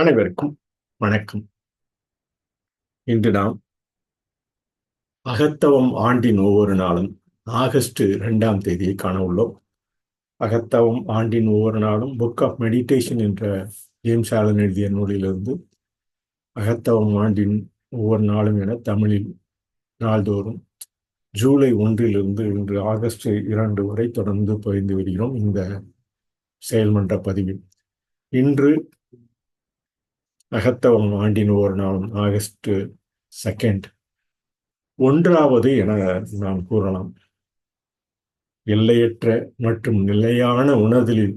அனைவருக்கும் வணக்கம். இன்று நாம் அகத்தவம் ஆண்டின் ஒவ்வொரு நாளும் ஆகஸ்ட் 2ஆம் தேதியை காண உள்ளோம். அகத்தவம் ஆண்டின் ஒவ்வொரு நாளும் புக் ஆஃப் மெடிடேஷன் என்ற ஜேம்ஸ் ஆலன் எழுதிய நூலிலிருந்து அகத்தவம் ஆண்டின் ஒவ்வொரு நாளும் என தமிழில் நாள்தோறும் ஜூலை 1 இன்று ஆகஸ்ட் 2 வரை தொடர்ந்து பகிர்ந்து வருகிறோம். இந்த செயல்மன்ற பதிவில் இன்று அகத்தவம் ஆண்டின் ஒவ்வொரு நாளும் ஆகஸ்ட் 2 1வது என நாம் கூறலாம். எல்லையற்ற மற்றும் நிலையான உணர்தலில்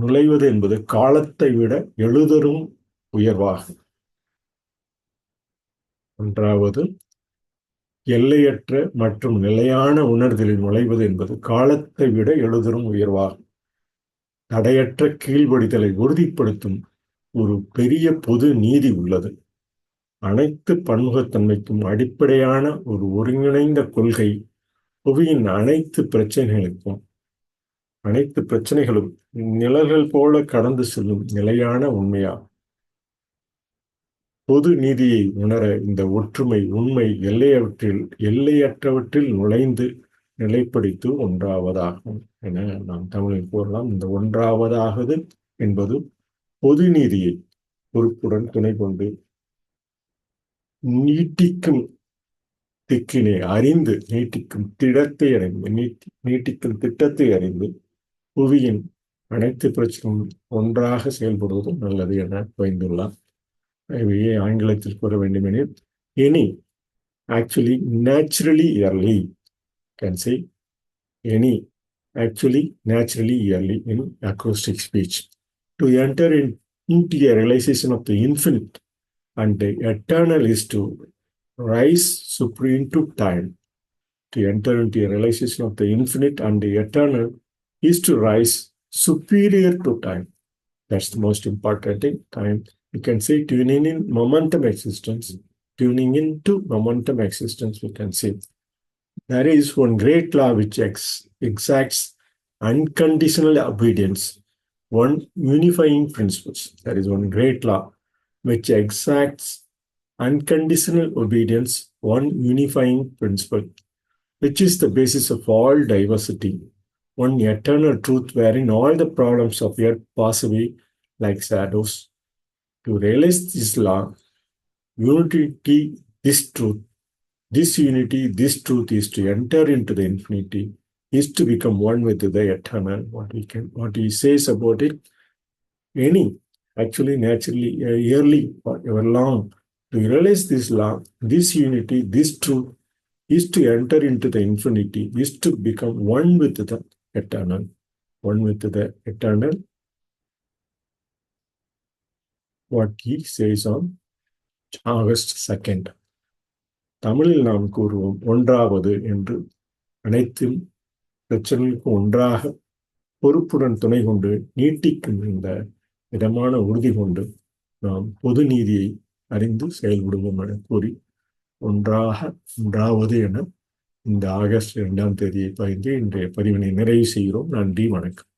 நுழைவது என்பது காலத்தை விட எழுதரும் உயர்வாகும். 1வது, எல்லையற்ற மற்றும் நிலையான உணர்தலில் நுழைவது என்பது காலத்தை விட எழுதரும் உயர்வாகும். தடையற்ற கீழ்ப்படிதலை உறுதிப்படுத்தும் ஒரு பெரிய பொது நீதி உள்ளது. அனைத்து பன்முகத்தன்மைக்கும் அடிப்படையான ஒரு ஒருங்கிணைந்த கொள்கை புவியின் அனைத்து பிரச்சனைகளும் நிழல்கள் போல கடந்து செல்லும் நிலையான உண்மையா. பொது நீதியை உணர இந்த ஒற்றுமை உண்மை எல்லையற்றவற்றில் நுழைந்து நிலைப்படுத்தி ஒன்றாவதாகும் என நாம் தமிழில் கூறலாம். இந்த ஒன்றாவதாகுது என்பது பொது நீதியை பொறுப்புடன் துணை கொண்டு நீட்டிக்கும் திக்கினை அறிந்து நீட்டிக்கும் திட்டத்தை அறிந்து புவியின் அனைத்து பிரச்சனையும் ஒன்றாக செயல்படுவதும் நல்லது என பயந்துள்ளார். இவையே ஆங்கிலத்தில் கூற வேண்டுமெனில் any actually naturally early can say any actually naturally early in acrostic speech to enter into a realization of the infinite and the eternal is to rise supreme to time. To enter into a realization of the infinite and the eternal is to rise superior to time. That's the most important thing. Time, you can say tuning in momentum existence. Tuning into momentum existence, we can say. There is one great law which exacts unconditional obedience, one unifying principles. There is one great law which exacts unconditional obedience, one unifying principle, which is the basis of all diversity, one eternal truth wherein all the problems of earth pass away like shadows. To realize this law, unity, this unity, this truth is to enter into the infinity, is to become one with the eternal. What he says about it, any actually naturally, yearly, or ever long, to realize this law, this unity, this truth is to enter into the infinity, is to become one with the eternal. One with the eternal. What he says on August 2. தமிழில் நாம் கூறுவோம் ஒன்றாவது என்று. அனைத்தும் பிரச்சனைகளுக்கும் ஒன்றாக பொறுப்புடன் துணை கொண்டு நீட்டிக்கும் இந்த விதமான உறுதி கொண்டு நாம் பொது நீதியை அறிந்து செயல்படுவோம் என கூறி ஒன்றாவது என இந்த ஆகஸ்ட் 2ஆம் தேதியை பகிர்ந்து இன்றைய பதிவினை நிறைவு செய்கிறோம். நன்றி, வணக்கம்.